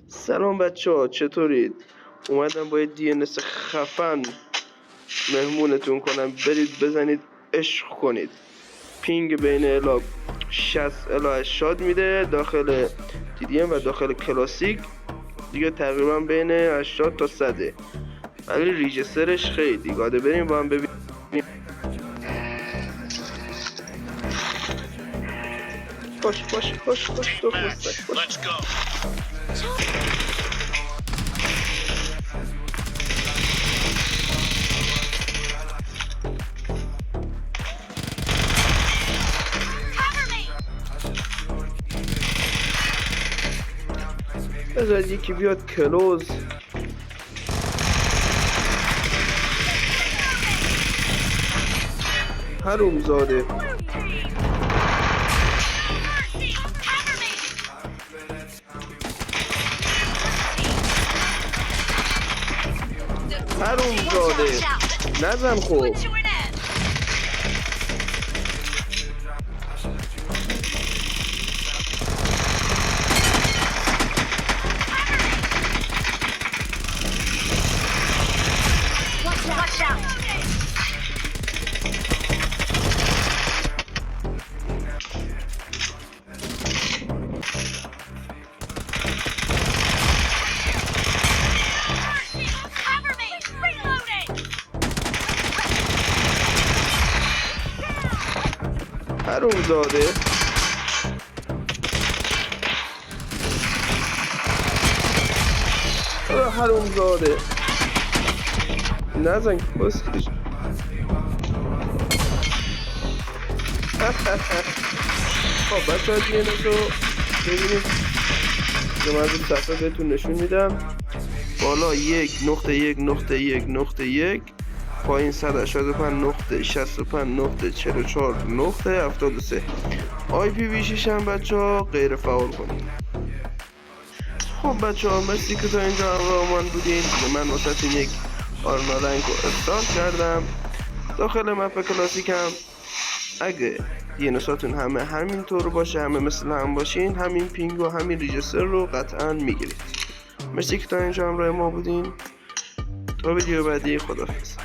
سلام بچه ها، چطورید؟ اومدم با یه DNS خفن مهمونتون کنم. برید بزنید عشق کنید. پینگ بین الا 60 الا 80 میده داخل TDM و داخل کلاسیک دیگه تقریبا بین 80 تا 100، ولی ریجسترش خیلی گاده. بریم با هم ببینیم. باش تو خستک باش. بذارید یکی بیاد کلوز. حرومزاده نزن خوب. حرومزاده حرومزاده نزن کسکش. خب بچه ها دیگه نشو ببینید که من این صفحه بهتون نشون میدم. بالا 1.1.1.1 پایین 185.65.44.73 IPv6 هم بچه ها غیر فعال کنید. خب بچه ها مرسی که تا اینجا همراه من بودین. من واسهتون یک آرنا رنگ رو استارت کردم داخل مپ کلاسیک. هم اگه DNSاتون همه همینطور باشه، همه مثل هم باشین، همین پینگ و همین ریجستر رو قطعا میگیرید. مرسی که تا اینجا همراه ما بودین. تا ویدیو بعدی، خداحافظ.